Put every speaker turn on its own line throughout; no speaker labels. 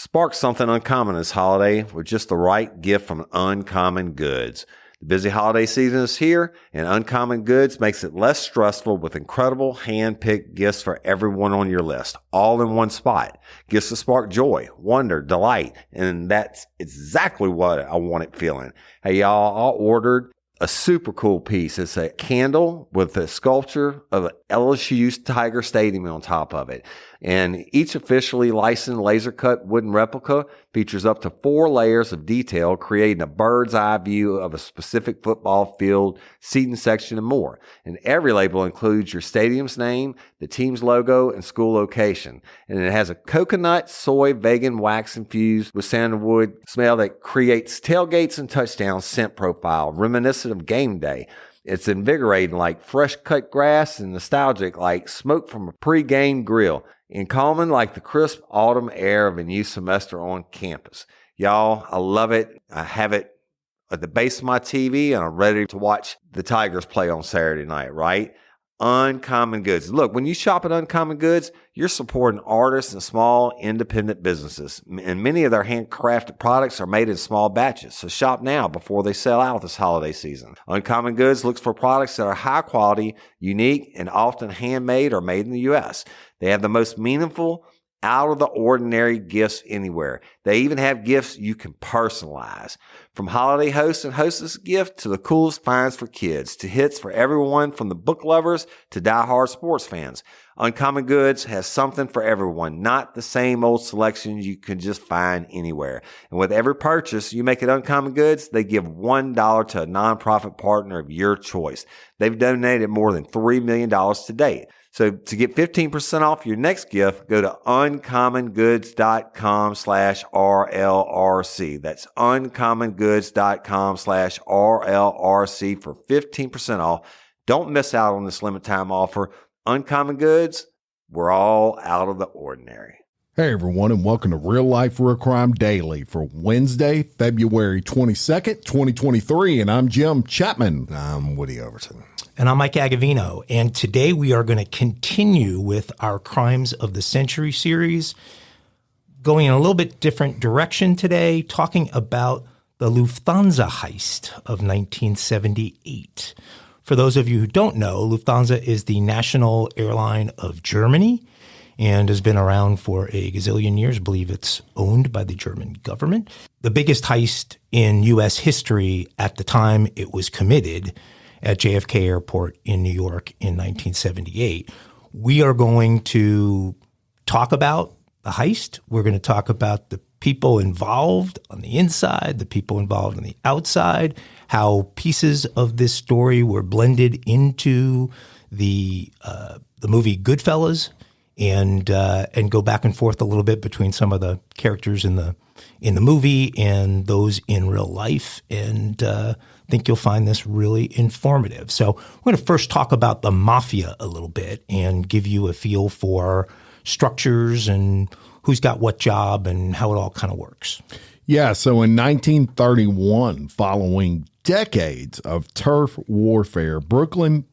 Spark something uncommon this holiday with just the right gift from Uncommon Goods. The busy holiday season is here, and Uncommon Goods makes it less stressful with incredible hand-picked gifts for everyone on your list, all in one spot. Gifts to spark joy, wonder, delight, and that's exactly what I wanted feeling. Hey, y'all, I ordered a super cool piece. It's a candle with a sculpture of LSU's Tiger Stadium on top of it. And each officially licensed laser cut wooden replica features up to 4 layers of detail, creating a bird's eye view of a specific football field, seating section, and more. And every label includes your stadium's name, the team's logo, and school location. And it has a coconut, soy, vegan wax infused with sandalwood smell that creates tailgates and touchdown scent profile, reminiscent of game day. It's invigorating like fresh cut grass and nostalgic like smoke from a pre-game grill, and calming like the crisp autumn air of a new semester on campus. Y'all, I love it. I have it at the base of my TV, and I'm ready to watch the Tigers play on Saturday night, right? Uncommon Goods. Look, when you shop at Uncommon Goods, you're supporting artists and small independent businesses. And many of their handcrafted products are made in small batches. So shop now before they sell out this holiday season. Uncommon Goods looks for products that are high quality, unique, and often handmade or made in the U.S. They have the most meaningful, out of the ordinary gifts anywhere. They even have gifts you can personalize. From holiday hosts and hostess gift to the coolest finds for kids, to hits for everyone from the book lovers to diehard sports fans. Uncommon Goods has something for everyone, not the same old selections you can just find anywhere. And with every purchase you make at Uncommon Goods, they give $1 to a nonprofit partner of your choice. They've donated more than $3 million to date. So to get 15% off your next gift, go to uncommongoods.com/RLRC. That's uncommongoods.com/RLRC for 15% off. Don't miss out on this limited time offer. Uncommon Goods, we're all out of the ordinary.
Hey everyone, and welcome to Real Life Real Crime Daily for Wednesday, February 22nd, 2023. And I'm Jim Chapman.
I'm Woody Overton.
And I'm Mike Agavino. And today we are going to continue with our Crimes of the Century series, going in a little bit different direction today, talking about the Lufthansa Heist of 1978. For those of you who don't know, Lufthansa is the national airline of Germany and has been around for a gazillion years. I believe it's owned by the German government. The biggest heist in U.S. history at the time it was committed at JFK Airport in New York in 1978. We are going to talk about the heist. We're going to talk about the people involved on the inside, the people involved on the outside, how pieces of this story were blended into the movie Goodfellas, and go back and forth a little bit between some of the characters in the movie and those in real life. And I think you'll find this really informative. So we're going to first talk about the mafia a little bit and give you a feel for structures and who's got what job and how it all kind of works.
Yeah, so in 1931, following decades of turf warfare, Brooklyn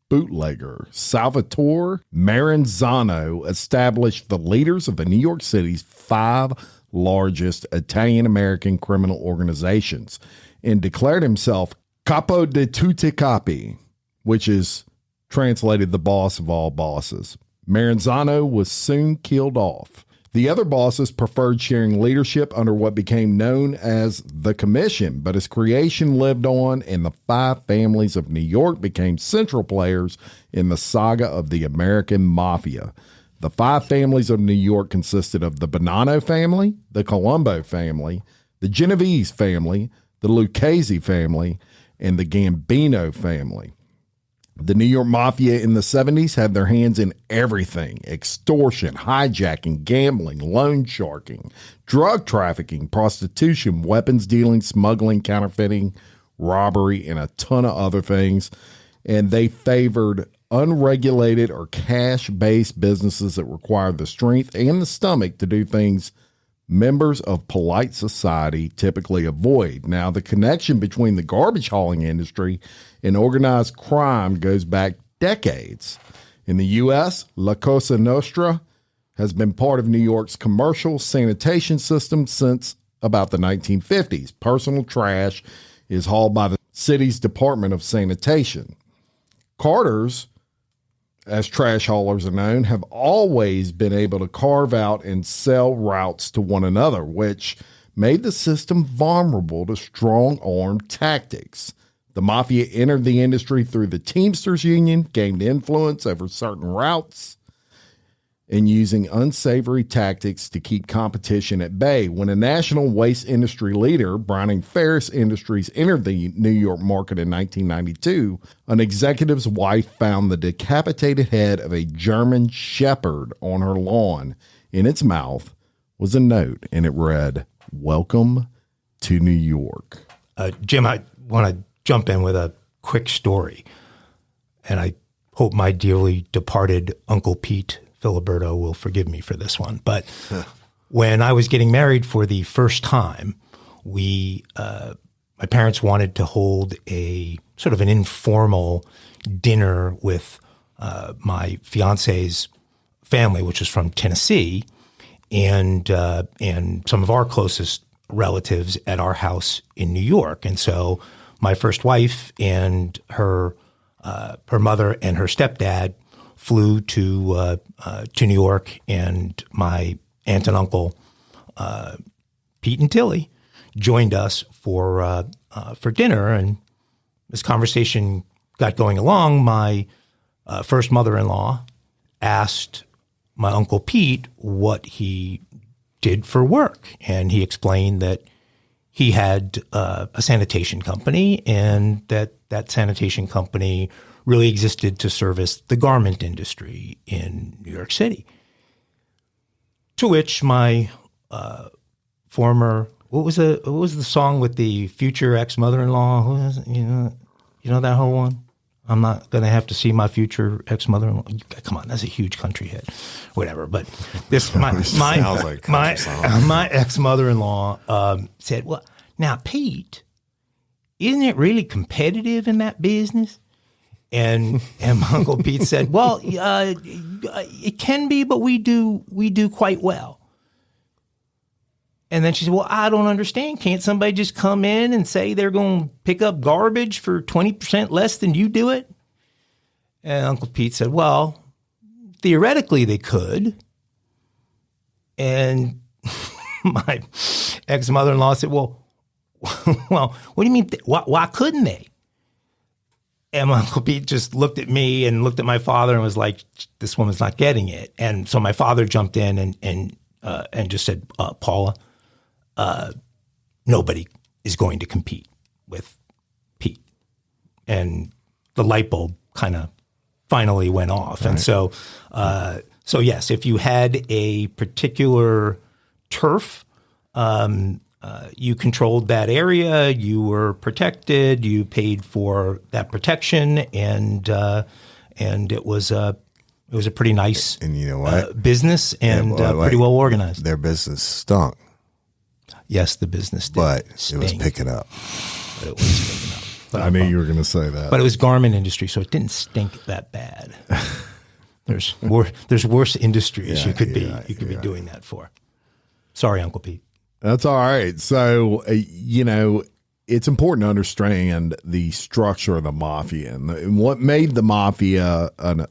bootlegger Salvatore Maranzano established the leaders of the New York City's 5 largest Italian-American criminal organizations and declared himself capo di tutti capi, which is translated the boss of all bosses. Maranzano was soon killed off. The other bosses preferred sharing leadership under what became known as the Commission, but his creation lived on, and the 5 families of New York became central players in the saga of the American Mafia. The 5 families of New York consisted of the Bonanno family, the Colombo family, the Genovese family, the Lucchese family, and the Gambino family. The New York Mafia in the 70s had their hands in everything: extortion, hijacking, gambling, loan sharking, drug trafficking, prostitution, weapons dealing, smuggling, counterfeiting, robbery, and a ton of other things. And they favored unregulated or cash-based businesses that required the strength and the stomach to do things members of polite society typically avoid. Now, the connection between the garbage hauling industry and organized crime goes back decades. In the U.S., La Cosa Nostra has been part of New York's commercial sanitation system since about the 1950s. Personal trash is hauled by the city's Department of Sanitation. Carters, as trash haulers are known, have always been able to carve out and sell routes to one another, which made the system vulnerable to strong-armed tactics. The mafia entered the industry through the Teamsters Union, gained influence over certain routes, and using unsavory tactics to keep competition at bay. When a national waste industry leader, Browning Ferris Industries, entered the New York market in 1992, an executive's wife found the decapitated head of a German shepherd on her lawn. In its mouth was a note, and it read, "Welcome to New York."
Jim, I want to jump in with a quick story, and I hope my dearly departed Uncle Pete Filiberto will forgive me for this one. But when I was getting married for the first time, my parents wanted to hold a sort of an informal dinner with my fiance's family, which was from Tennessee, and some of our closest relatives at our house in New York. And so my first wife and her mother and her stepdad flew to New York, and my aunt and uncle, Pete and Tilly, joined us for dinner. And this conversation got going along. My first mother-in-law asked my Uncle Pete what he did for work, and he explained that he had a sanitation company, and that sanitation company really existed to service the garment industry in New York City. To which my former, what was the song with the future ex-mother-in-law? Who was it? You know that whole one? I'm not going to have to see my future ex-mother-in-law. Come on, that's a huge country hit. Whatever. But this my ex-mother-in-law said, "Well, now Pete, isn't it really competitive in that business?" And my Uncle Pete said, "Well, it can be, but we do quite well." And then she said, "Well, I don't understand. Can't somebody just come in and say they're going to pick up garbage for 20% less than you do it?" And Uncle Pete said, "Well, theoretically they could." And my ex-mother-in-law said, well, what do you mean? Why couldn't they? And my Uncle Pete just looked at me and looked at my father and was like, "This woman's not getting it." And so my father jumped in and just said, "Paula, nobody is going to compete with Pete." And the light bulb kind of finally went off. Right. And so yes, if you had a particular turf, you controlled that area, you were protected, you paid for that protection, and it was a pretty nice,
and you know what,
business, and pretty well organized.
Their business stunk.
Yes, the business did,
but
stink.
It was picking up.
But it was picking up.
I knew you were going to say that.
But it was garment industry, so it didn't stink that bad. There's worse industries you could be doing that for. Sorry, Uncle Pete.
That's all right. So, it's important to understand the structure of the mafia and what made the mafia an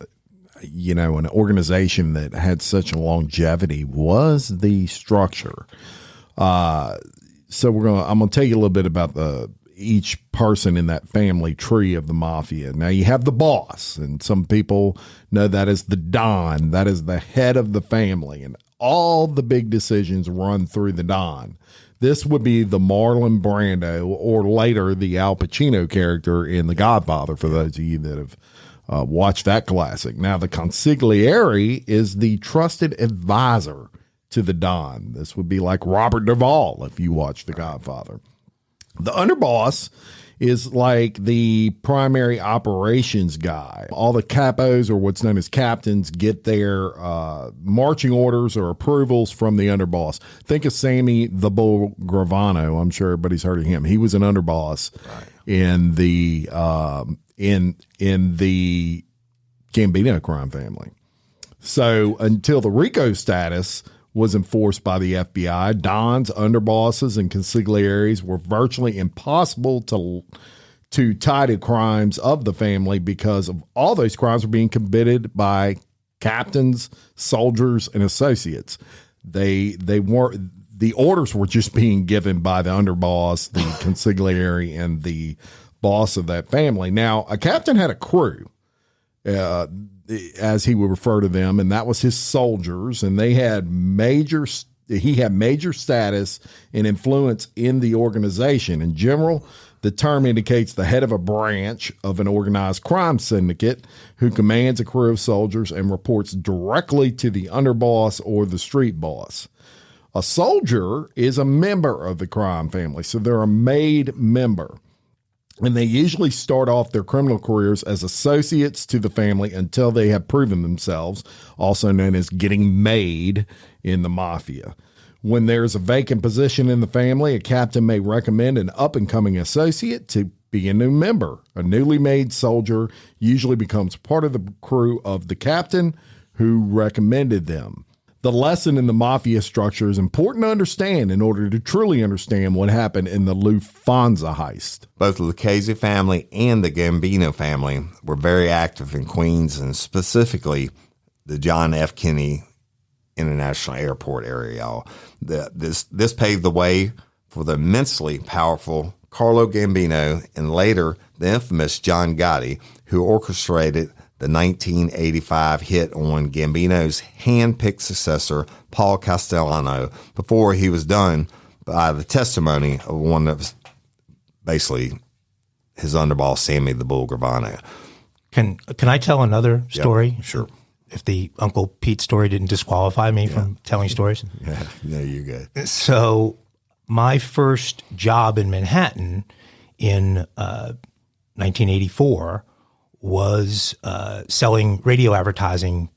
organization that had such a longevity was the structure. So I'm going to tell you a little bit about each person in that family tree of the mafia. Now you have the boss, and some people know that as the Don. That is the head of the family, and all the big decisions run through the Don. This would be the Marlon Brando, or later the Al Pacino character in The Godfather, for those of you that have watched that classic. Now the consigliere is the trusted advisor to the Don. This would be like Robert Duvall if you watch The Godfather. The underboss is like the primary operations guy. All the capos, or what's known as captains, get their marching orders or approvals from the underboss. Think of Sammy the Bull Gravano. I'm sure everybody's heard of him. He was an underboss in the Gambino crime family. So until the RICO status was enforced by the FBI, dons, underbosses, and consigliaries were virtually impossible to tie to crimes of the family because of all those crimes were being committed by captains, soldiers, and associates. They weren't. The orders were just being given by the underboss, the consigliere, and the boss of that family. Now, a captain had a crew, as he would refer to them, and that was his soldiers, and he had major status and influence in the organization. In general, the term indicates the head of a branch of an organized crime syndicate who commands a crew of soldiers and reports directly to the underboss or the street boss. A soldier is a member of the crime family, so they're a made member. And they usually start off their criminal careers as associates to the family until they have proven themselves, also known as getting made in the mafia. When there's a vacant position in the family, a captain may recommend an up-and-coming associate to be a new member. A newly made soldier usually becomes part of the crew of the captain who recommended them. The lesson in the mafia structure is important to understand in order to truly understand what happened in the Lufthansa heist.
Both the Lucchese family and the Gambino family were very active in Queens and specifically the John F. Kennedy International Airport area, y'all. This paved the way for the immensely powerful Carlo Gambino and later the infamous John Gotti, who orchestrated the 1985 hit on Gambino's hand-picked successor, Paul Castellano, before he was done by the testimony of one of basically his underboss, Sammy the Bull Gravano.
Can I tell another story?
Yep, sure.
If the Uncle Pete story didn't disqualify me from telling stories.
Yeah, no, you're good.
So my first job in Manhattan in 1984 was selling radio advertising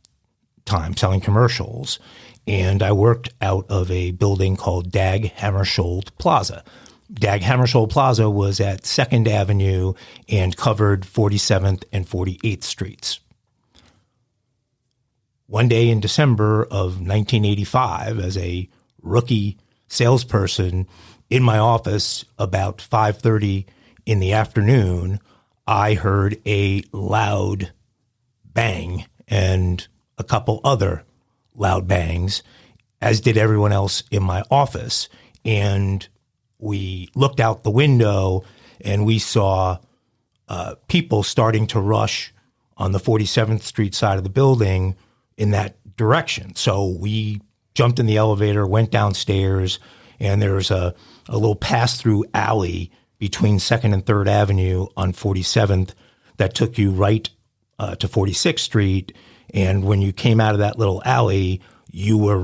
time, selling commercials. And I worked out of a building called Dag Hammarskjöld Plaza. Dag Hammarskjöld Plaza was at 2nd Avenue and covered 47th and 48th Streets. One day in December of 1985, as a rookie salesperson in my office about 5:30 in the afternoon, I heard a loud bang and a couple other loud bangs, as did everyone else in my office. And we looked out the window and we saw people starting to rush on the 47th Street side of the building in that direction. So we jumped in the elevator, went downstairs, and there's a little pass-through alley between 2nd and 3rd Avenue on 47th that took you right to 46th Street. And when you came out of that little alley, you were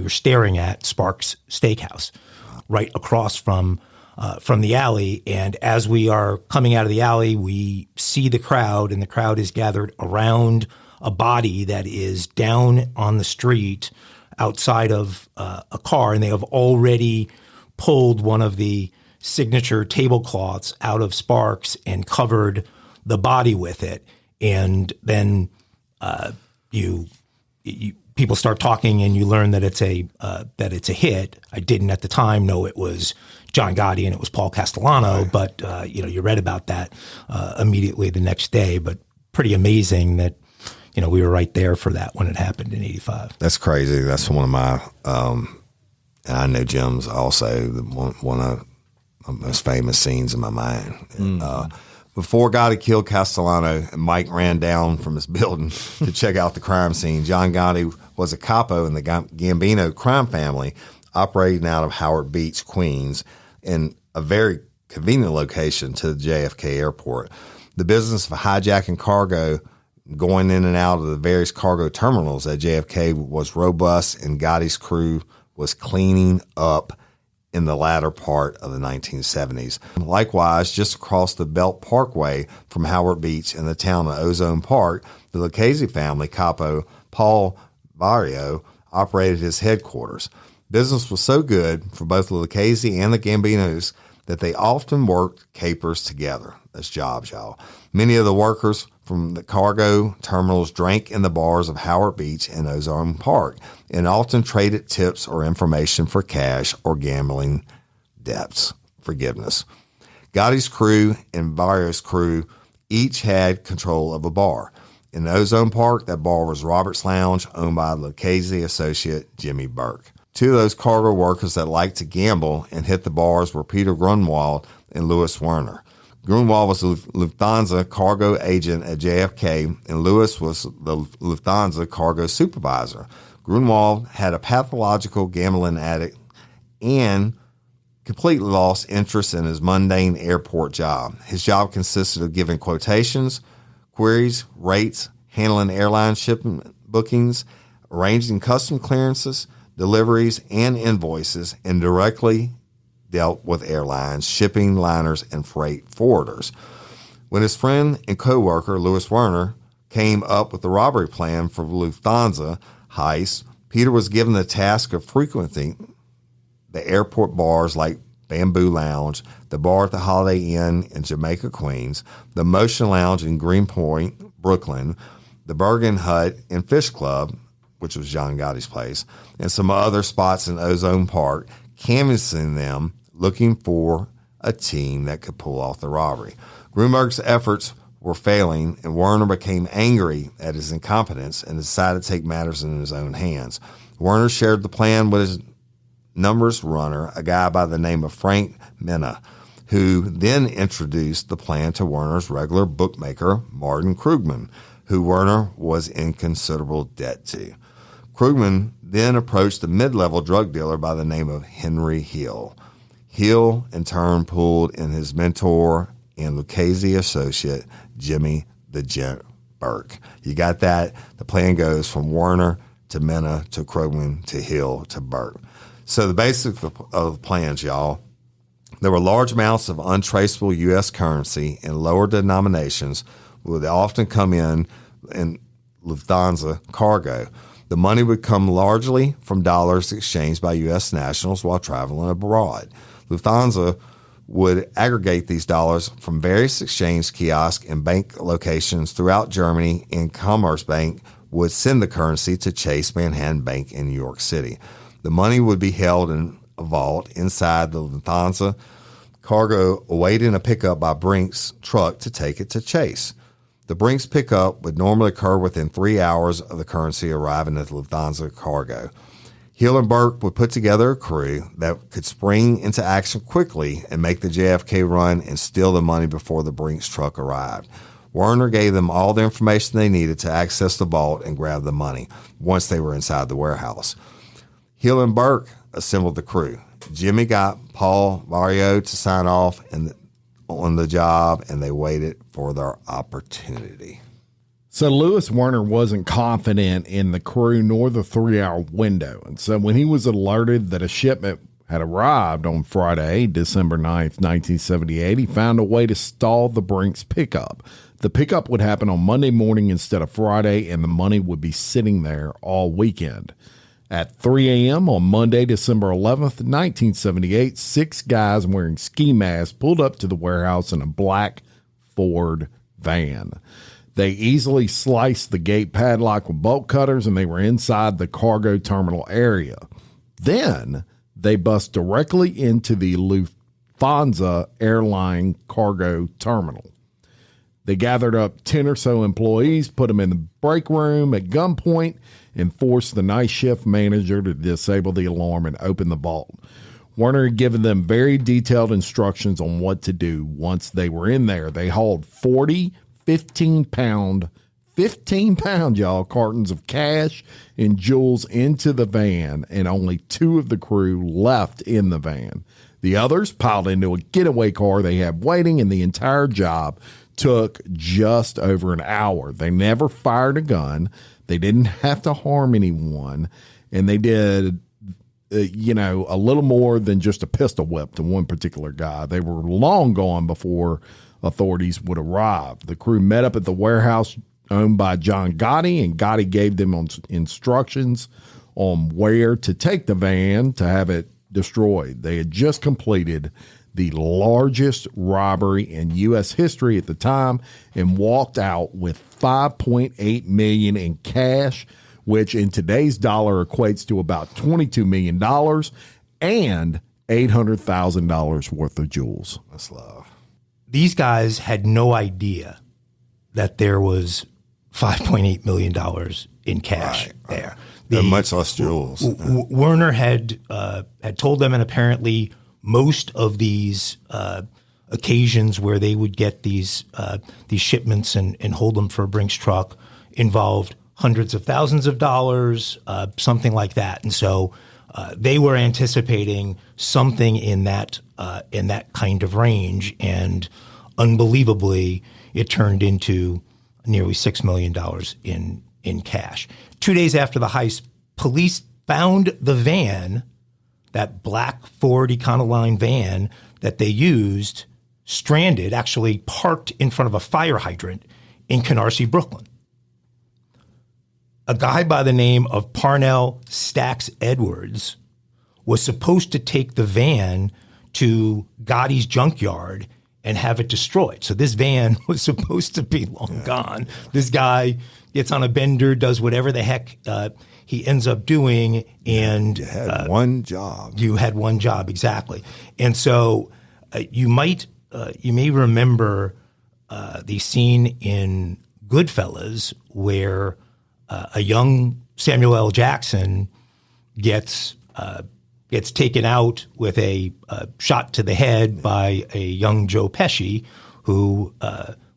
staring at Sparks Steakhouse right across from the alley. And as we are coming out of the alley, we see the crowd, and the crowd is gathered around a body that is down on the street outside of a car, and they have already pulled one of the signature tablecloths out of Sparks and covered the body with it. And then people start talking, and you learn that it's a hit. I didn't at the time know it was John Gotti and it was Paul Castellano, but you read about that immediately the next day. But pretty amazing that we were right there for that when it happened in 85.
That's crazy. That's one of my, and I know Jim's also one of my most famous scenes in my mind. Before Gotti killed Castellano and Mike ran down from his building to check out the crime scene, John Gotti was a capo in the Gambino crime family, operating out of Howard Beach, Queens, in a very convenient location to the JFK airport. The business of hijacking cargo, going in and out of the various cargo terminals at JFK was robust, and Gotti's crew was cleaning up in the latter part of the 1970s. Likewise, just across the Belt Parkway from Howard Beach in the town of Ozone Park, the Lucchese family capo Paul Vario operated his headquarters. Business was so good for both the Lucchese and the Gambinos that they often worked capers together. That's jobs, y'all. Many of the workers from the cargo terminals drank in the bars of Howard Beach and Ozone Park and often traded tips or information for cash or gambling debts forgiveness. Gotti's crew and Barrios' crew each had control of a bar. In Ozone Park, that bar was Robert's Lounge, owned by Lucchese associate Jimmy Burke. Two of those cargo workers that liked to gamble and hit the bars were Peter Grunwald and Louis Werner. Grunwald was the Lufthansa cargo agent at JFK, and Louis was the Lufthansa cargo supervisor. Grunwald had a pathological gambling addict and completely lost interest in his mundane airport job. His job consisted of giving quotations, queries, rates, handling airline shipment bookings, arranging custom clearances, deliveries, and invoices, and directly dealt with airlines, shipping liners, and freight forwarders. When his friend and co-worker, Louis Werner, came up with the robbery plan for Lufthansa Heist, Peter was given the task of frequenting the airport bars like Bamboo Lounge, the bar at the Holiday Inn in Jamaica, Queens, the Motion Lounge in Greenpoint, Brooklyn, the Bergen Hut and Fish Club, which was John Gotti's place, and some other spots in Ozone Park, canvassing them, looking for a team that could pull off the robbery. Grunberg's efforts were failing, and Werner became angry at his incompetence and decided to take matters in his own hands. Werner shared the plan with his numbers runner, a guy by the name of Frank Minna, who then introduced the plan to Werner's regular bookmaker, Martin Krugman, who Werner was in considerable debt to. Krugman then approached a mid-level drug dealer by the name of Henry Hill. Hill, in turn, pulled in his mentor and Lucchese associate, Jimmy the Gent Burke. You got that? The plan goes from Werner to Minna to Krugman to Hill to Burke. So the basics of the plans, y'all, there were large amounts of untraceable U.S. currency in lower denominations would often come in Lufthansa cargo. The money would come largely from dollars exchanged by U.S. nationals while traveling abroad. Lufthansa would aggregate these dollars from various exchange kiosks and bank locations throughout Germany, and Commerzbank would send the currency to Chase Manhattan Bank in New York City. The money would be held in a vault inside the Lufthansa cargo, awaiting a pickup by Brink's truck to take it to Chase. The Brink's pickup would normally occur within 3 hours of the currency arriving at the Lufthansa cargo. Hill and Burke would put together a crew that could spring into action quickly and make the JFK run and steal the money before the Brink's truck arrived. Werner gave them all the information they needed to access the vault and grab the money once they were inside the warehouse. Hill and Burke assembled the crew. Jimmy got Paul Barrio to sign off on the job, and they waited for their opportunity.
So Louis Werner wasn't confident in the crew nor the 3-hour window. And so when he was alerted that a shipment had arrived on Friday, December 9th, 1978, he found a way to stall the Brink's pickup. The pickup would happen on Monday morning instead of Friday, and the money would be sitting there all weekend. At 3 a.m. on Monday, December 11th, 1978, 6 guys wearing ski masks pulled up to the warehouse in a black Ford van. They easily sliced the gate padlock with bolt cutters, and they were inside the cargo terminal area. Then they bust directly into the Lufthansa airline cargo terminal. They gathered up 10 or so employees, put them in the break room at gunpoint, and forced the night shift manager to disable the alarm and open the vault. Werner had given them very detailed instructions on what to do once they were in there. They hauled 40 15-pound, y'all, cartons of cash and jewels into the van, and only 2 of the crew left in the van. The others piled into a getaway car they had waiting, and the entire job took just over an hour. They never fired a gun. They didn't have to harm anyone, and they did, a little more than just a pistol whip to one particular guy. They were long gone before authorities would arrive. The crew met up at the warehouse owned by John Gotti, and Gotti gave them instructions on where to take the van to have it destroyed. They had just completed the largest robbery in U.S. history at the time, and walked out with $5.8 million in cash, which in today's dollar equates to about $22 million, and $800,000 worth of jewels.
That's love.
These guys had no idea that there was $5.8 million in cash there.
Much less jewels.
Werner had told them, and apparently most of these occasions where they would get these shipments and hold them for a Brinks truck involved hundreds of thousands of dollars, something like that. And so they were anticipating something in that kind of range, and unbelievably, it turned into nearly $6 million in cash. 2 days after the heist, police found the van, that black Ford Econoline van that they used, stranded, actually parked in front of a fire hydrant in Canarsie, Brooklyn. A guy by the name of Parnell Stacks Edwards was supposed to take the van to Gotti's junkyard and have it destroyed. So this van was supposed to be long gone. This guy gets on a bender, does whatever the heck he ends up doing, and
You had one job.
You had one job, exactly. And so you may remember the scene in Goodfellas where a young Samuel L. Jackson gets taken out with a shot to the head by a young Joe Pesci, who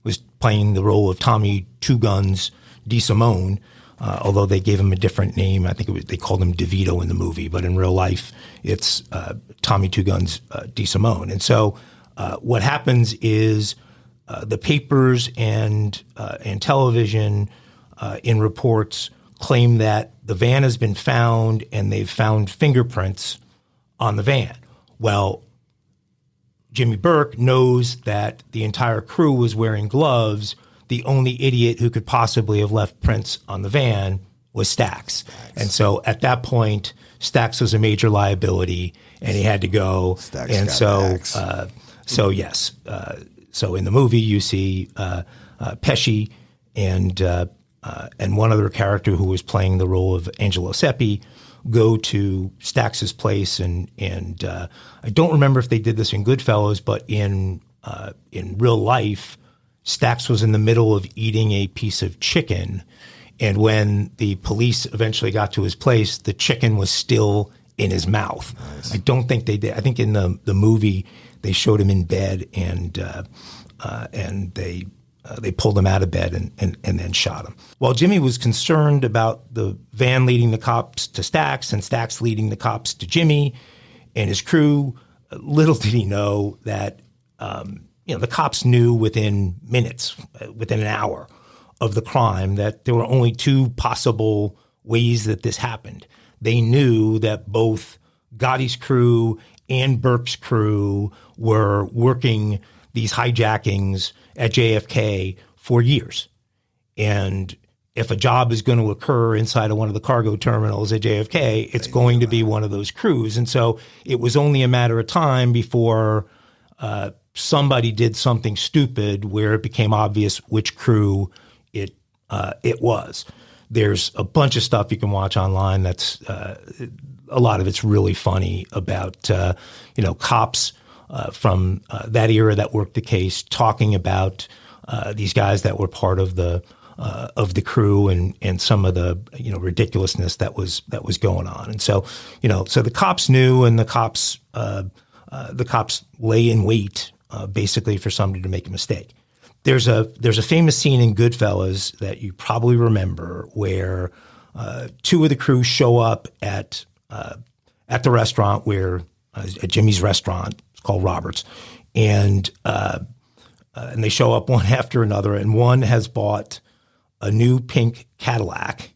was playing the role of Tommy Two Guns DeSimone, although they gave him a different name. I think they called him DeVito in the movie, but in real life, it's Tommy Two Guns DeSimone. And so what happens is the papers and television in reports claim that the van has been found and they've found fingerprints on the van. Well, Jimmy Burke knows that the entire crew was wearing gloves. The only idiot who could possibly have left prints on the van was Stacks. And so at that point, Stacks was a major liability and he had to go.
Stacks
and
got
so,
Stacks.
So in the movie, you see Pesci and one other character who was playing the role of Angelo Seppi go to Stax's place, and I don't remember if they did this in Goodfellas, but in real life, Stax was in the middle of eating a piece of chicken, and when the police eventually got to his place, the chicken was still in his mouth. Nice. I don't think they did. I think in the movie they showed him in bed, and they pulled him out of bed and then shot him. While Jimmy was concerned about the van leading the cops to Stacks and Stacks leading the cops to Jimmy and his crew, little did he know that the cops knew within minutes, within an hour of the crime, that there were only two possible ways that this happened. They knew that both Gotti's crew and Burke's crew were working these hijackings at JFK for years. And if a job is going to occur inside of one of the cargo terminals at JFK, it's going to be one of those crews. And so it was only a matter of time before somebody did something stupid where it became obvious which crew it was. There's a bunch of stuff you can watch online that's a lot of it's really funny about cops from that era that worked the case, talking about these guys that were part of the crew and some of the ridiculousness that was going on. And so so the cops knew, and the cops lay in wait basically for somebody to make a mistake. There's a famous scene in Goodfellas that you probably remember where two of the crew show up at the restaurant at Jimmy's restaurant. Called Roberts, and they show up one after another, and one has bought a new pink Cadillac,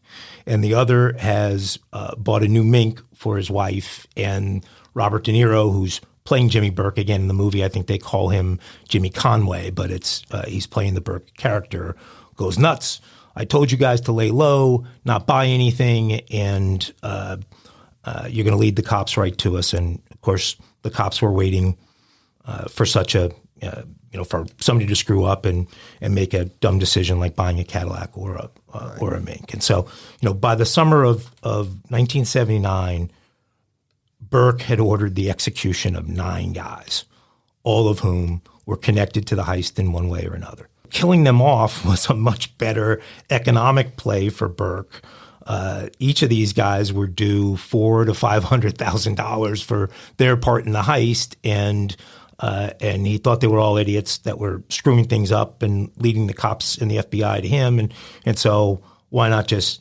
and the other has bought a new mink for his wife. And Robert De Niro, who's playing Jimmy Burke again in the movie, I think they call him Jimmy Conway, but it's he's playing the Burke character, goes nuts. I told you guys to lay low, not buy anything, and you're going to lead the cops right to us. And of course, the cops were waiting for such a for somebody to screw up and make a dumb decision like buying a Cadillac or a mink. And so, by the summer of 1979, Burke had ordered the execution of 9 guys, all of whom were connected to the heist in one way or another. Killing them off was a much better economic play for Burke. Each of these guys were due $400,000 to $500,000 for their part in the heist, and he thought they were all idiots that were screwing things up and leading the cops and the FBI to him, and so why not just...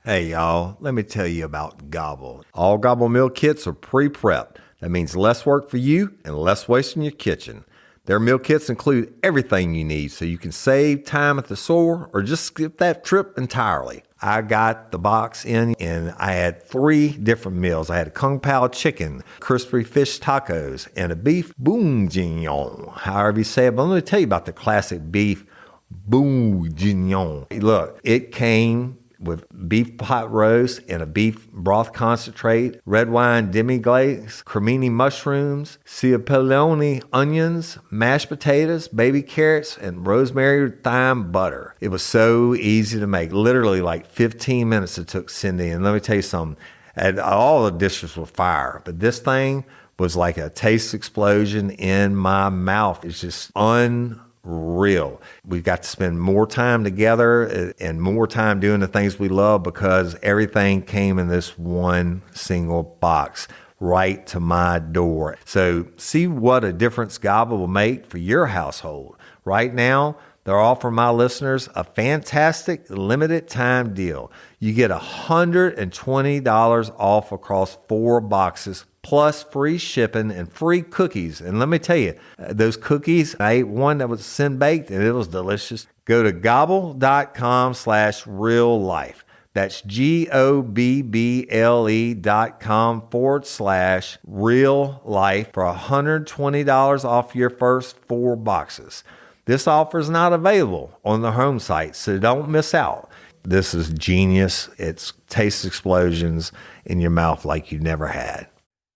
Hey, y'all, let me tell you about Gobble. All Gobble meal kits are pre-prepped. That means less work for you and less waste in your kitchen. Their meal kits include everything you need so you can save time at the store or just skip that trip entirely. I got the box in and I had 3 different meals. I had a Kung Pao chicken, crispy fish tacos, and a beef bourguignon, however you say it. But let me tell you about the classic beef bourguignon. Look, it came with beef pot roast and a beef broth concentrate, red wine demi-glace, cremini mushrooms, cipollone onions, mashed potatoes, baby carrots, and rosemary thyme butter. It was so easy to make. Literally like 15 minutes it took Cindy. And let me tell you something, and all the dishes were fire, but this thing was like a taste explosion in my mouth. It's just unreal. We've got to spend more time together and more time doing the things we love because everything came in this one single box right to my door. So see what a difference Gobble will make for your household. Right now, they're offering my listeners a fantastic limited time deal. You get $120 off across 4 boxes plus free shipping and free cookies. And let me tell you, those cookies, I ate one that was sin baked and it was delicious. Go to gobble.com/real life. That's GOBBLE.com/real life for $120 off your first 4 boxes. This offer is not available on the home site, so don't miss out. This is genius. It's taste explosions in your mouth like you've never had.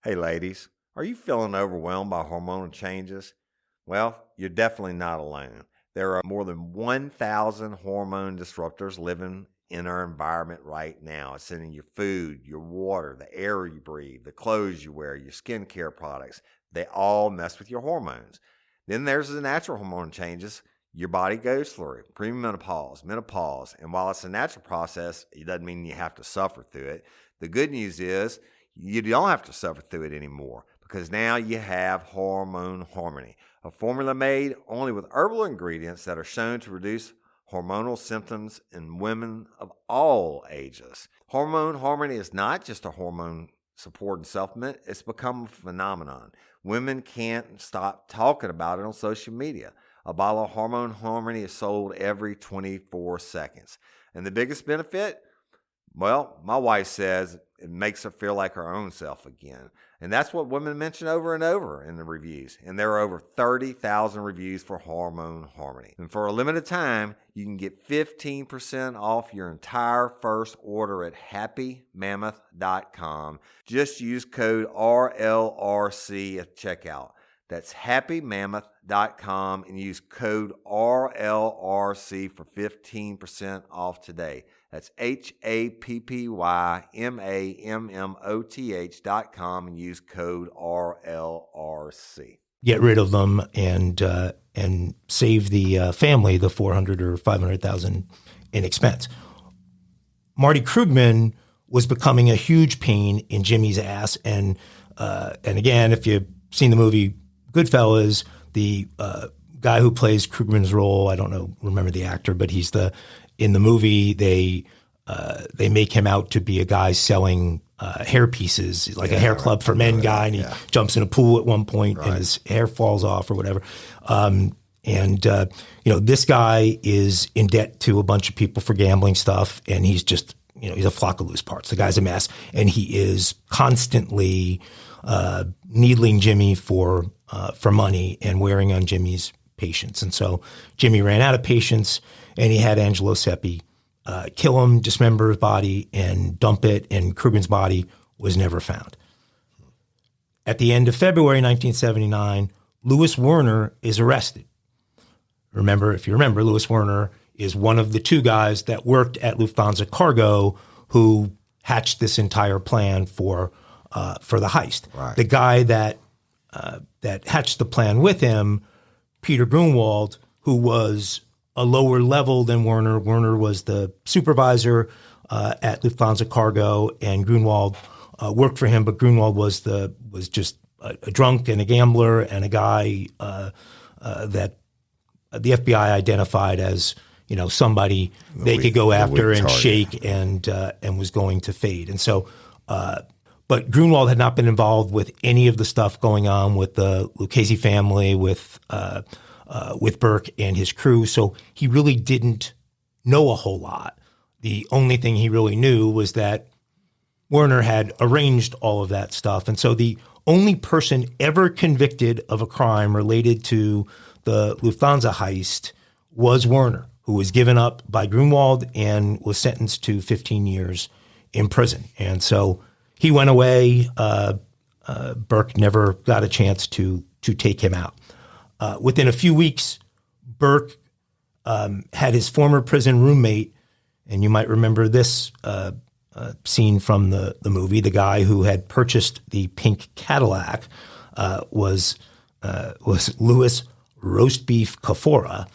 Hey ladies, are you feeling overwhelmed by hormonal changes? Well, you're definitely not alone. There are more than 1,000 hormone disruptors living in our environment right now. It's in your food, your water, the air you breathe, the clothes you wear, your skincare products. They all mess with your hormones. Then there's the natural hormone changes your body goes through, premenopause, menopause. And while it's a natural process, it doesn't mean you have to suffer through it. The good news is you don't have to suffer through it anymore because now you have Hormone Harmony, a formula made only with herbal ingredients that are shown to reduce hormonal symptoms in women of all ages. Hormone Harmony is not just a hormone support and supplement, it's become a phenomenon. Women can't stop talking about it on social media. A bottle of Hormone Harmony is sold every 24 seconds. And the biggest benefit? Well, my wife says it makes her feel like her own self again. And that's what women mention over and over in the reviews. And there are over 30,000 reviews for Hormone Harmony. And for a limited time, you can get 15% off your entire first order at happymammoth.com. Just use code RLRC at checkout. That's happymammoth.com and use code RLRC for 15% off today. That's happymammoth.com and use code RLRC.
Get rid of them and save the family the $400,000 or $500,000 in expense. Marty Krugman was becoming a huge pain in Jimmy's ass, and again, if you've seen the movie Goodfellas, the guy who plays Krugman's role, I don't remember the actor, but he's in the movie, they make him out to be a guy selling hair pieces, like a hair club for men guy, and he jumps in a pool at one point and his hair falls off or whatever. This guy is in debt to a bunch of people for gambling stuff, and he's just, he's a flock of loose parts. The guy's a mess, and he is constantly needling Jimmy for money and wearing on Jimmy's patience. And so Jimmy ran out of patience, and he had Angelo Seppi kill him, dismember his body, and dump it, and Krugman's body was never found. At the end of February 1979, Louis Werner is arrested. If you remember, Louis Werner is one of the two guys that worked at Lufthansa Cargo who hatched this entire plan for the heist.
Right.
The guy that hatched the plan with him, Peter Grunwald, who was a lower level than Werner. Werner was the supervisor at Lufthansa Cargo, and Grunwald worked for him. But Grunwald was just a drunk and a gambler and a guy that the FBI identified as somebody they could go after and shake and was going to fade. And so, but Grunwald had not been involved with any of the stuff going on with the Lucchese family, with Burke and his crew. So he really didn't know a whole lot. The only thing he really knew was that Werner had arranged all of that stuff. And so the only person ever convicted of a crime related to the Lufthansa heist was Werner, who was given up by Grunwald and was sentenced to 15 years in prison. And so he went away. Burke never got a chance to take him out. Within a few weeks, Burke had his former prison roommate, and you might remember this scene from the movie. The guy who had purchased the pink Cadillac was Louis Roast Beef Kafora,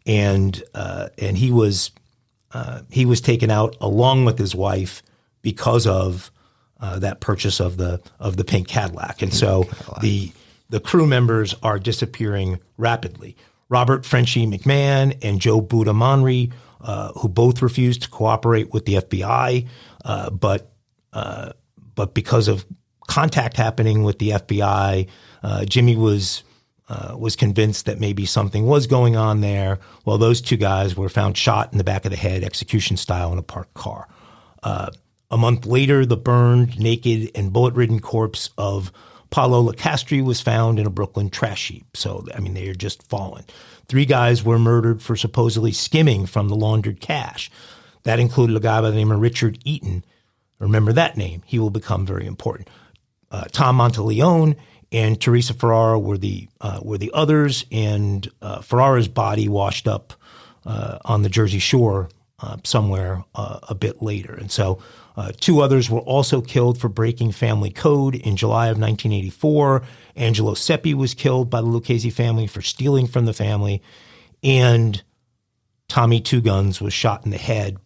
and he was taken out along with his wife because of that purchase of the pink Cadillac, and so the crew members are disappearing rapidly. Robert Frenchie McMahon and Joe Buddha Monry, who both refused to cooperate with the FBI, but because of contact happening with the FBI, Jimmy was convinced that maybe something was going on there. Well, those two guys were found shot in the back of the head, execution style, in a parked car. A month later, the burned, naked, and bullet-ridden corpse of Paolo Lacastri was found in a Brooklyn trash heap. So, they are just fallen. 3 guys were murdered for supposedly skimming from the laundered cash. That included a guy by the name of Richard Eaton. Remember that name. He will become very important. Tom Monteleone and Teresa Ferrara were the others, and Ferrara's body washed up on the Jersey Shore somewhere a bit later. And so 2 others were also killed for breaking family code in July of 1984. Angelo Seppi was killed by the Lucchese family for stealing from the family, and Tommy Two Guns was shot in the head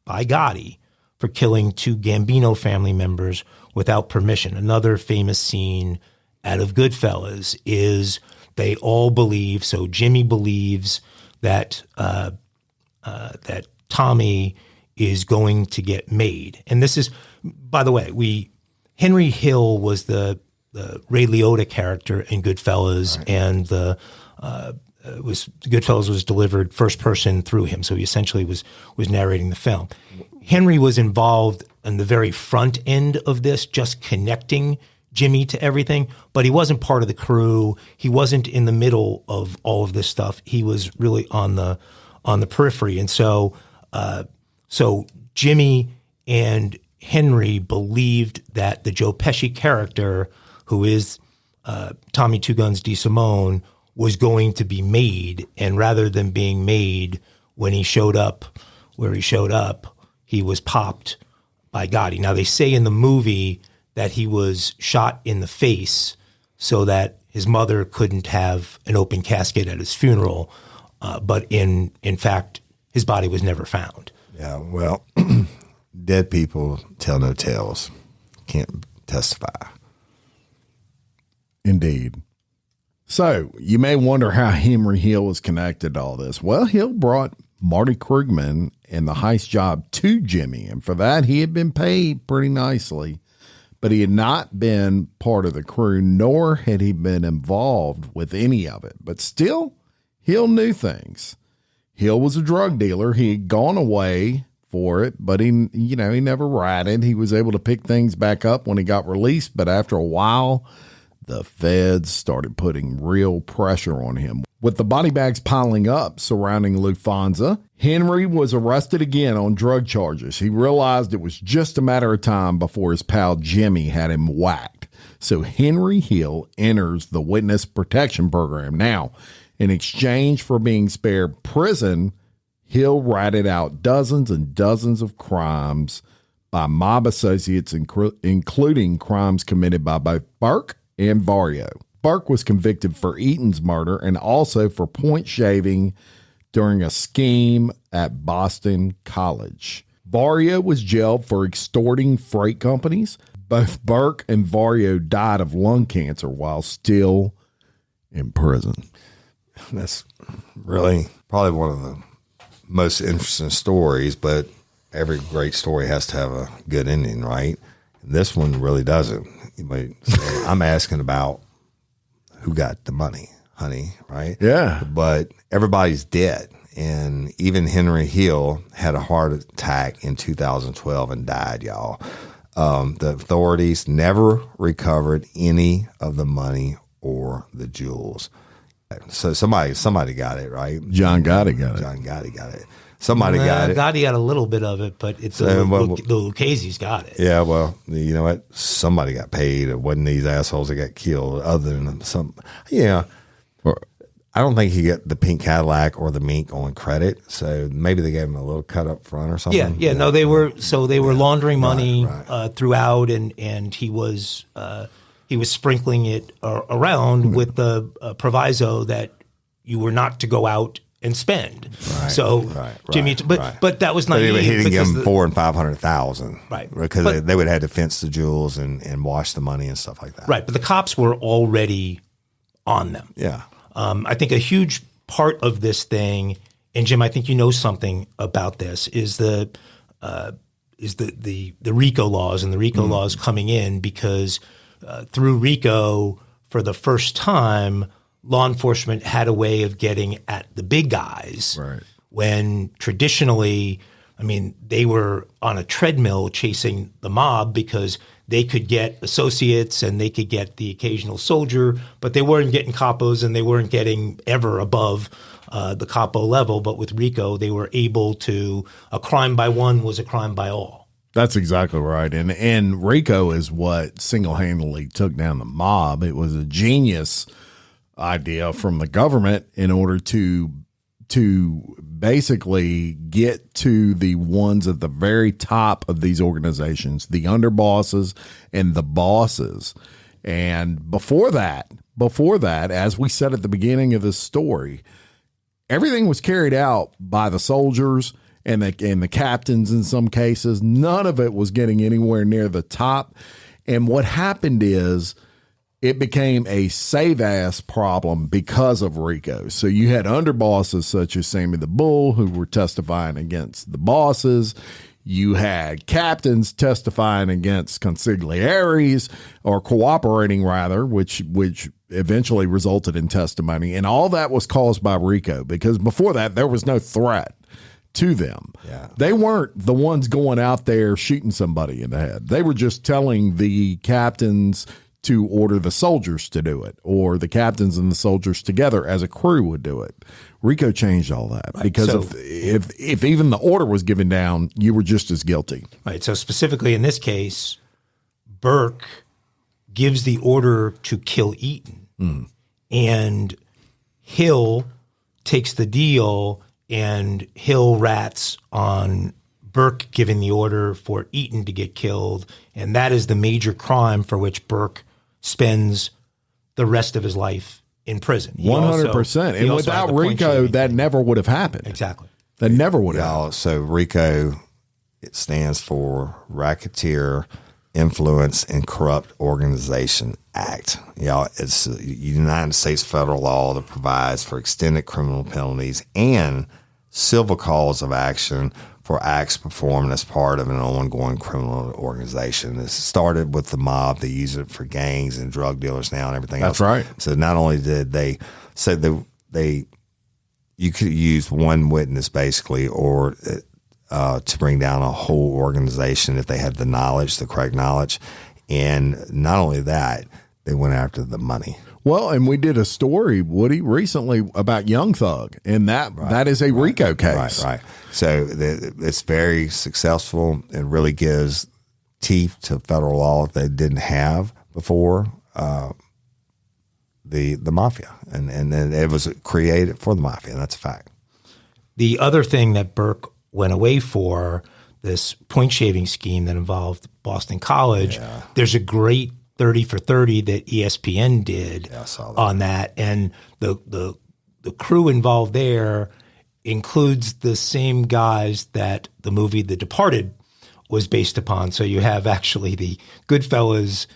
by Gotti for killing 2 Gambino family members without permission. Another famous scene out of Goodfellas is they all believe, so Jimmy believes that that Tommy is going to get made. And this is, by the way, Henry Hill was the Ray Liotta character in Goodfellas, right. And Goodfellas was delivered first person through him, so he essentially was narrating the film. Henry was involved in the very front end of this, just connecting Jimmy to everything, but he wasn't part of the crew. He wasn't in the middle of all of this stuff. He was really on the periphery, and so Jimmy and Henry believed that the Joe Pesci character, who is Tommy Two Guns DeSimone, was going to be made, and rather than being made when he showed up where he showed up, he was popped by Gotti. Now, they say in the movie that he was shot in the face so that his mother couldn't have an open casket at his funeral, but in fact, his body was never found.
Yeah, well, dead people tell no tales. Can't testify.
Indeed. So you may wonder how Henry Hill was connected to all this. Well, Hill brought Marty Krugman and the heist job to Jimmy, and for that he had been paid pretty nicely, but he had not been part of the crew, nor had he been involved with any of it. But still, Hill knew things. Hill was a drug dealer. He had gone away for it, but he never ratted. He was able to pick things back up when he got released, but after a while, the feds started putting real pressure on him. With the body bags piling up surrounding Lufthansa, Henry was arrested again on drug charges. He realized it was just a matter of time before his pal Jimmy had him whacked. So Henry Hill enters the witness protection program. Now, in exchange for being spared prison, Hill ratted out dozens and dozens of crimes by mob associates, including crimes committed by both Burke and Vario. Burke was convicted for Eaton's murder and also for point shaving during a scheme at Boston College. Vario was jailed for extorting freight companies. Both Burke and Vario died of lung cancer while still in prison.
That's really probably one of the most interesting stories, but every great story has to have a good ending, right? This one really doesn't. But I'm asking about who got the money, honey, right?
Yeah.
But everybody's dead. And even Henry Hill had a heart attack in 2012 and died, y'all. The authorities never recovered any of the money or the jewels. So somebody got it, right?
John Gotti got it.
John Gotti got it. Somebody got it.
Gotti got a little bit of it, but it's the Lucchese's got it.
Yeah, well, you know what? Somebody got paid. It wasn't these assholes that got killed. Other than some, yeah. I don't think he got the pink Cadillac or the mink on credit, so maybe they gave him a little cut up front or something.
Yeah. No, they were laundering money throughout, and he was sprinkling it around with the proviso that you were not to go out and spend. Jimmy, but that was not.
He didn't give them $400,000 and $500,000,
right?
Because they would have had to fence the jewels and wash the money and stuff like that.
Right, but the cops were already on them.
Yeah.
I think a huge part of this thing, and Jim, I think you know something about this, is the RICO laws and the RICO laws coming in because through RICO, for the first time, law enforcement had a way of getting at the big guys.
Right.
When traditionally, I mean, they were on a treadmill chasing the mob because they could get associates and they could get the occasional soldier, but they weren't getting capos and they weren't getting ever above the capo level. But with RICO, they were able to, a crime by one was a crime by all.
That's exactly right. And RICO is what single-handedly took down the mob. It was a genius idea from the government in order to basically get to the ones at the very top of these organizations, the underbosses and the bosses. And before that, as we said at the beginning of this story, everything was carried out by the soldiers and the captains in some cases. None of it was getting anywhere near the top. And what happened is it became a save-ass problem because of RICO. So you had underbosses such as Sammy the Bull who were testifying against the bosses. You had captains testifying against consiglieres, or cooperating rather, which eventually resulted in testimony. And all that was caused by RICO because before that there was no threat to them.
Yeah.
They weren't the ones going out there shooting somebody in the head. They were just telling the captains to order the soldiers to do it, or the captains and the soldiers together as a crew would do it. RICO changed all that because if even the order was given down, you were just as guilty.
Right. So specifically in this case, Burke gives the order to kill Eaton, and Hill takes the deal, and Hill rats on Burke giving the order for Eaton to get killed, and that is the major crime for which Burke spends the rest of his life in prison.
100%. And without RICO, that never would have happened.
Exactly.
That never would have happened.
So RICO, it stands for Racketeer Influence and Corrupt Organization Act. It's a United States federal law that provides for extended criminal penalties and civil cause of action for acts performed as part of an ongoing criminal organization. It started with the mob. They use it for gangs and drug dealers now and everything else.
That's right.
So not only did they say you could use one witness basically, or to bring down a whole organization if they had the knowledge, the correct knowledge. And not only that, they went after the money.
Well, and we did a story, Woody, recently about Young Thug, and that is a RICO case.
Right. So it's very successful and really gives teeth to federal law that they didn't have before the mafia, and then it was created for the mafia, and that's a fact.
The other thing that Burke went away for, this point shaving scheme that involved Boston College, there's a great 30 for 30 that ESPN did
I saw that.
on that. And the crew involved there includes the same guys that the movie The Departed was based upon. So you have actually the Goodfellas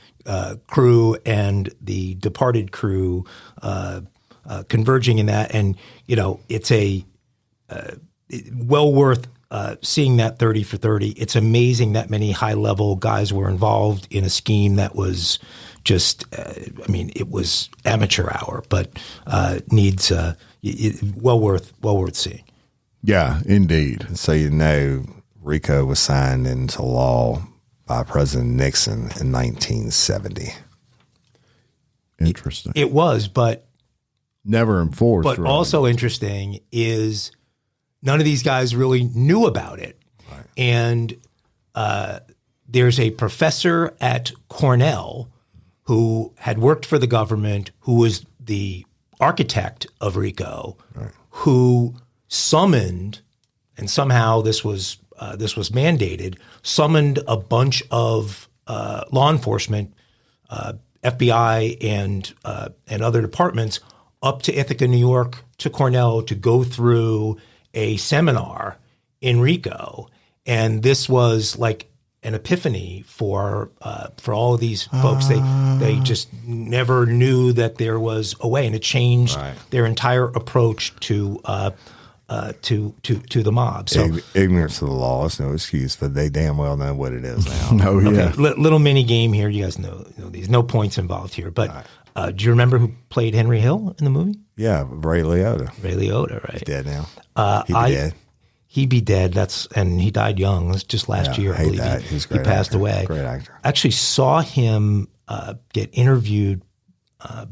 crew and the Departed crew converging in that. And, it's well worth seeing that 30 for 30. It's amazing that many high-level guys were involved in a scheme that was just, it was amateur hour, but needs well worth seeing.
Yeah, indeed.
So RICO was signed into law by President Nixon in 1970.
Interesting.
It was, but
Never enforced.
But
really.
also interesting is none of these guys really knew about it. Right. And there's a professor at Cornell who had worked for the government, who was the architect of RICO, right. who summoned, and somehow this was mandated, summoned a bunch of law enforcement, FBI and other departments up to Ithaca, New York, to Cornell to go through a seminar in RICO, and this was like an epiphany for all of these folks. They just never knew that there was a way, and it changed right. their entire approach to the mob. So
ignorance of the law is no excuse, but they damn well know what it is now.
Oh yeah.
Okay, little mini game here. You guys know these. No points involved here, but. Right. Do you remember who played Henry Hill in the movie?
Yeah, Ray Liotta.
Ray Liotta, right?
He's dead now.
He'd be dead. He'd be dead. And he died young. It was just last year, I believe. He passed away.
Great actor.
I actually saw him get interviewed a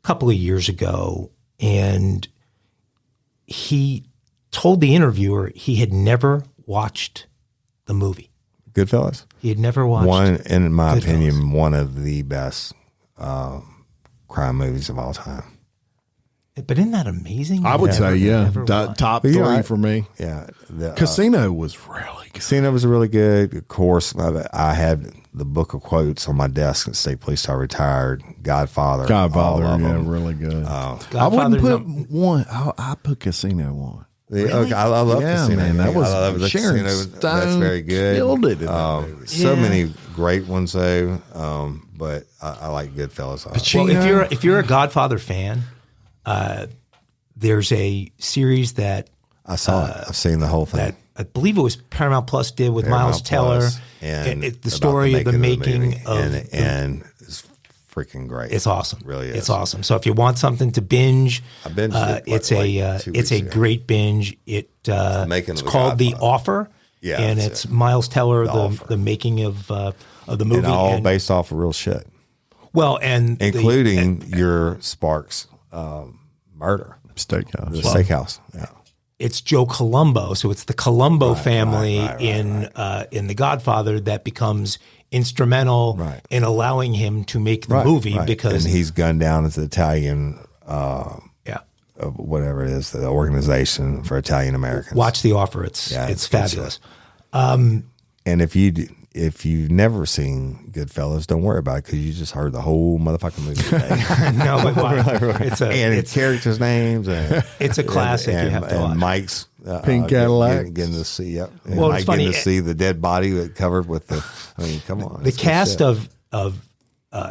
couple of years ago, and he told the interviewer he had never watched the movie.
Goodfellas?
He had never watched
one, in my
Goodfellas.
opinion, one of the best crime movies of all time.
But isn't that amazing?
I would say, yeah. Top three
right.
for me.
Yeah.
Casino was really good.
Casino was really good. Of course, I had the book of quotes on my desk at State Police till I retired. Godfather,
yeah, really good. I wouldn't put one. I put Casino one.
Really? Okay, I love Casino.
Man, that was
Sharon Stone. That's very good.
Killed it in that movie.
So many great ones though, but I like Goodfellas.
Well, if you're a Godfather fan, there's a series that
I saw. I've seen the whole thing.
That I believe it was Paramount Plus did with Miles Teller,
and
the story of the making of
and it's freaking great.
It's awesome.
It really is.
It's awesome. So if you want something to binge,
I binged
it's a great binge. It's called The Offer.
Yeah,
and it's Miles Teller, the making of the movie,
and all based off of real shit.
Well, and
including your Sparks murder,
steakhouse,
the steakhouse. Yeah,
it's Joe Colombo, so it's the Colombo family in The Godfather that becomes instrumental in allowing him to make the movie because
and he's gunned down as the Italian. Whatever it is, the organization for Italian Americans.
Watch The Offer; it's fabulous.
And if you've never seen Goodfellas, don't worry about it because you just heard the whole motherfucking movie today.
No, but it's
characters' names. And,
it's a classic.
And,
you have to watch.
Mike's
pink Cadillac.
Getting to see,
Well,
Mike
it's funny.
Getting to see the dead body that covered with the. I mean, come on.
The cast of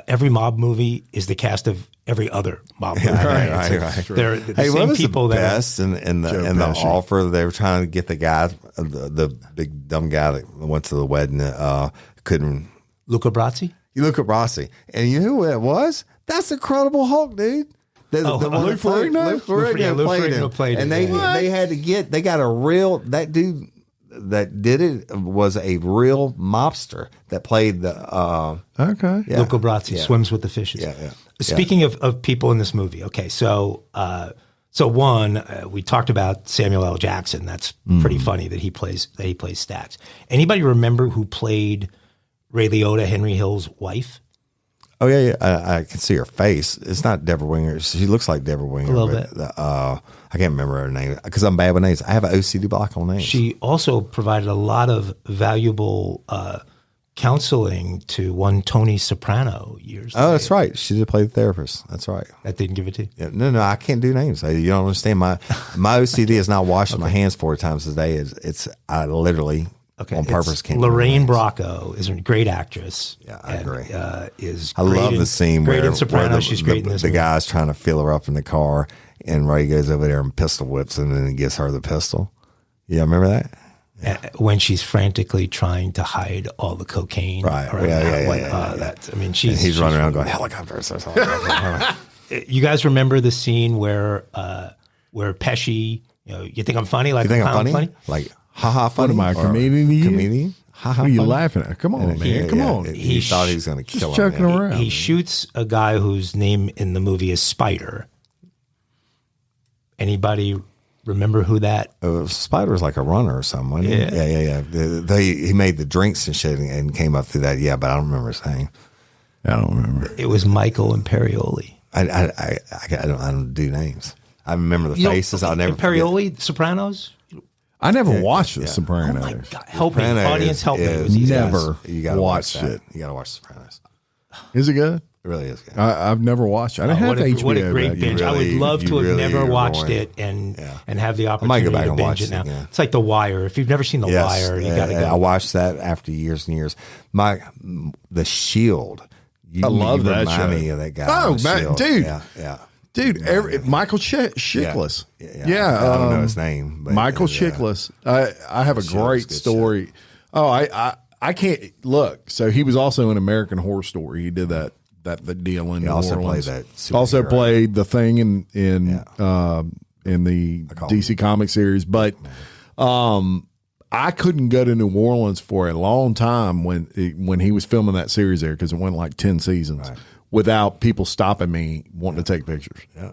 every mob movie is the cast of every other mob movie.
Right.
They're the same people
the best in the offer. They were trying to get the guy, the big dumb guy that went to the wedding, couldn't.
Luca Brasi?
Luca Brasi. And you know who it was? That's Incredible Hulk, dude.
Lou Ferrigno
played him. And they got a real, that dude that did it was a real mobster that played the
Luca Brasi swims with the fishes. Speaking of people in this movie, okay, so we talked about Samuel L. Jackson. That's pretty funny that he plays Stax. Anybody remember who played Ray Liotta, Henry Hill's wife?
Oh yeah. I can see her face. It's not Deborah Winger. She looks like Deborah Winger.
A little bit.
I can't remember her name because I'm bad with names. I have an OCD block on names.
She also provided a lot of valuable counseling to one Tony Soprano years ago.
Oh, that's right. She did play the therapist. That's right.
That didn't give it to you?
Yeah, no, I can't do names. You don't understand. My OCD is not washing my hands 4 times a day. It's I literally on purpose can't.
Lorraine Bracco is a great actress.
Yeah, I agree.
Is
I
great
love
in,
the scene
great
where
in Sopranos.
where
She's great in this.
The
movie.
guy's trying to fill her up in the car, and Ray goes over there and pistol whips him, and then gives her the pistol. Yeah, remember that?
When she's frantically trying to hide all the cocaine.
Right.
around
Yeah,
that
yeah,
one.
yeah.
That's, I mean,
He's running around going helicopters.
You guys remember the scene where Pesci, you think I'm funny? Like
You think
I'm
I'm funny? Like, haha, funny?
What am I, a
Or
comedian to you?
Comedian? Ha-ha,
What are you
funny?
laughing at? Come on, man. Come on.
He thought he was going to kill
Just
him.
joking around.
He shoots a guy whose name in the movie is Spider. Anybody remember who that?
Spider was like a runner or something. Wasn't he? Yeah. He made the drinks and shit and came up through that. Yeah, but I don't remember his name.
I don't remember.
It was Michael Imperioli.
I don't do names. I remember the faces. I'll never forget.
Imperioli, Sopranos.
I never watched The
Oh
Sopranos.
my God! Help me,
Sopranos
audience, help me.
is-
It was these guys.
Never
You got to watch
watched
that.
it.
You got to watch Sopranos.
Is it good?
It really is good.
I've never watched it. I didn't have
What a,
HBO.
what a great
back
binge!
then.
I would love to have
really
never
are
watched
going-
it and have the
might
opportunity
go back
to
and
binge
watch
it now.
it again.
It's like The Wire. If you've never seen The Wire, you got to go.
I watched that after years and years. The Shield.
I love that
remind
show.
me of that guy.
Oh,
on The
man,
Shield.
dude.
Yeah.
Dude, Michael Chiklis.
Yeah. I don't know his name. But
Michael Chiklis. I have a
show
great
is good
story. Oh, I can't look. So he was also in American Horror Story. He did that the deal in New
also
Orleans.
played that
Also
superhero.
played the thing in the DC comic series. But I couldn't go to New Orleans for a long time when he was filming that series there because it went like 10 seasons.
Right.
Without people stopping me wanting to take pictures.
Yeah,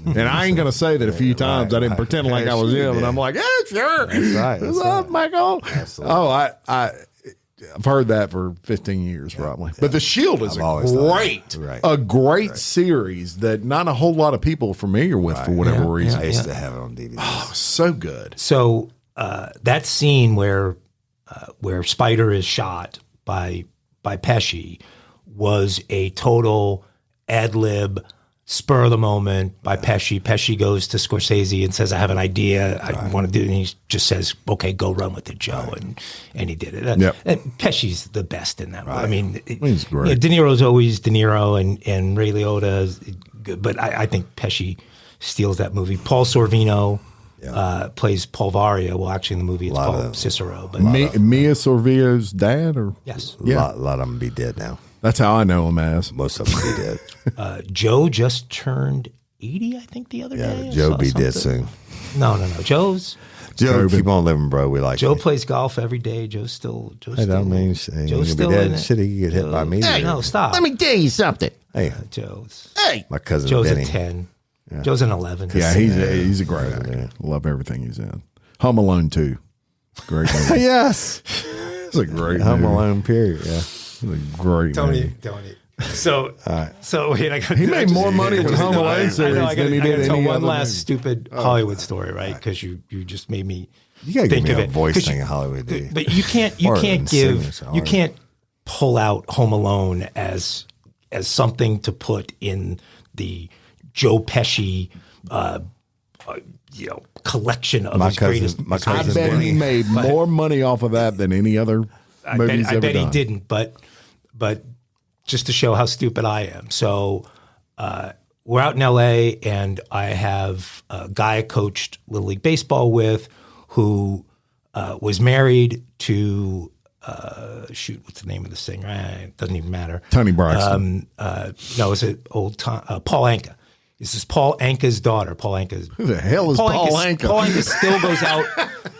And I ain't going to say that a few times I didn't pretend like I was him. And I'm like, yeah, sure.
That's right.
What's up, Michael?
Absolutely.
Oh, I've heard that for 15 years probably. But The Shield is
I've always thought
great,
that. Right.
a great series that not a whole lot of people are familiar with for whatever reason.
I used to have it on DVD.
Oh, so good.
So that scene where Spider is shot by Pesci was a total ad lib, spur of the moment by Pesci. Pesci goes to Scorsese and says, "I have an idea. I want to do it." And he just says, "Okay, go run with it, Joe." And he did it.
Yep.
And Pesci's the best in that. I mean,
He's great.
De Niro's always De Niro, and Ray Liotta is good, but I think Pesci steals that movie. Paul Sorvino plays Paul Varia. Well, actually, in the movie, it's called Cicero. But
Mia Sorvino's dad, or
yes,
A lot of them be dead now.
that's how I know him as.
Most of them be dead.
Joe just turned 80, I think, the other day. I
Joe
saw
be dead
something.
soon.
No.
Joe, keep on living, bro. We like
Joe
you.
plays golf every day. Joe's
Hey,
still.
that means
Joe's
you'll
still
be
in
dead.
it.
Shit, he could get hit by me.
Hey, no, stop.
Let me tell you something.
Hey,
Joe's.
my cousin
Joe's
Benny.
a 10. Joe's an 11.
Yeah, he's a great actor. Love everything he's in. Home Alone 2. Great movie.
Yes.
It's a great
Home
movie.
Alone, period. Yeah.
It's a great movie.
Tony. So, wait, I got.
He made more money with Home Alone series
I
than he
gotta
did
tell
any
one
other
last
movie.
stupid Hollywood story, right? Because you just made me
You got to give
think
me
of
a
it.
voice
'Cause
thing in Hollywood, dude.
But you can't
Or
give
singers,
you can't pull out Home Alone as something to put in the Joe Pesci collection of his greatest.
my
I
cousin
bet
Benny.
he made more money off of that than any other movie he's
I
ever
bet he
done.
didn't, but just to show how stupid I am. So we're out in LA, and I have a guy I coached Little League Baseball with who was married to what's the name of the singer? It doesn't even matter.
Tony Braxton.
No, it's an old Paul Anka. This is Paul Anka's daughter. Paul Anka's.
Who the hell is Paul Anka?
Paul Anka still goes out.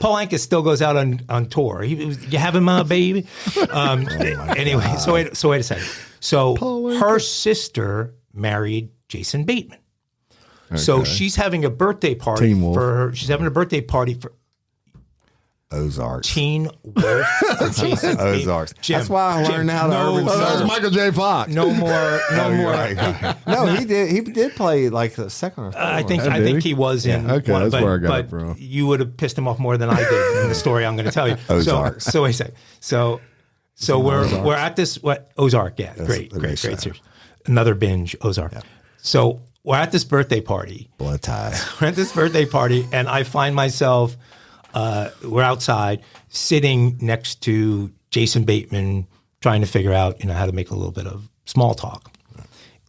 Paul Anka still goes out on tour. You have him, baby. Anyway, so wait a second. So her sister married Jason Bateman. So she's having a birthday party
Teen Wolf.
for her. She's having a birthday party for.
Ozarks.
Teen Wolf or Jason
Ozarks.
Jim,
That's why I learned how to urban
Oh, that was
surf.
Michael J. Fox.
No more.
Right. No, he did. He did play like the second or third.
I think
Oh, did
he was in.
Okay,
one,
that's where I got
but
it from.
you would have pissed him off more than I did in the story I'm going to tell you.
Ozarks.
So wait a second. So we're at this Ozark. Yeah, great
show.
series. Another binge Ozark.
Yeah.
So we're at this birthday party.
Blood ties.
We're at this birthday party, and I find myself. We're outside, sitting next to Jason Bateman, trying to figure out, how to make a little bit of small talk.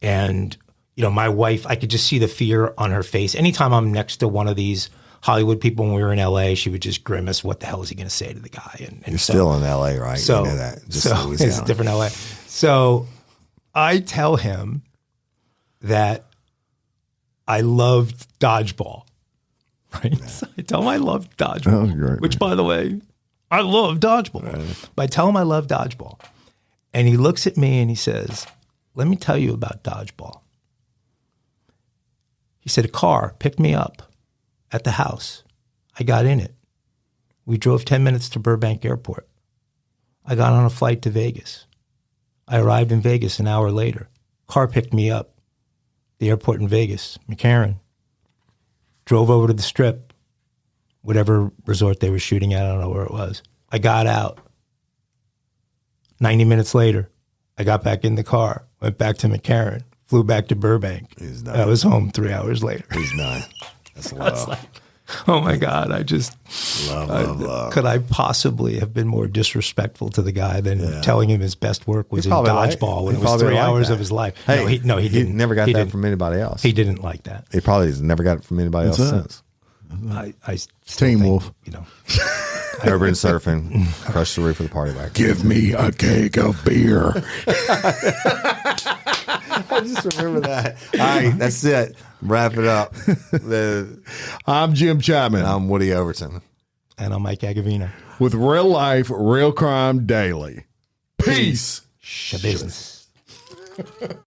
And, my wife, I could just see the fear on her face. Anytime I'm next to one of these Hollywood people when we were in LA, she would just grimace, what the hell is he going to say to the guy? And
You're still in LA, right?
So,
you know that. Just
so
Louisiana.
it's different LA. So I tell him that I loved dodgeball. Right? So I tell him I love dodgeball,
great,
which, by the way, I love dodgeball. But I tell him I love dodgeball. And he looks at me and he says, let me tell you about dodgeball. He said, a car picked me up at the house. I got in it. We drove 10 minutes to Burbank Airport. I got on a flight to Vegas. I arrived in Vegas an hour later. Car picked me up. The airport in Vegas, McCarran. Drove over to the Strip, whatever resort they were shooting at. I don't know where it was. I got out. 90 minutes later, I got back in the car, went back to McCarran, flew back to Burbank.
He's
I was home 3 hours later.
He's not. That's
I was
love.
like, oh my God, I just,
Love.
could I possibly have been more disrespectful to the guy than telling him his best work was in
probably
dodgeball when
he
it was
probably
3
liked
hours
that.
of his life?
Hey,
No, he didn't.
never got
He
that
didn't.
from anybody else.
He didn't like that.
He probably has never got it from anybody else
What's that?
since.
I still
Teen
think,
Wolf.
Urban surfing, crush the roof of the party wagon.
Give me a keg of beer.
I just remember that. All right, that's it. Wrap it up.
I'm Jim Chapman
I'm Woody Overton.
And I'm Mike Agavino.
with Real Life, Real Crime Daily. Peace.
Shabusiness.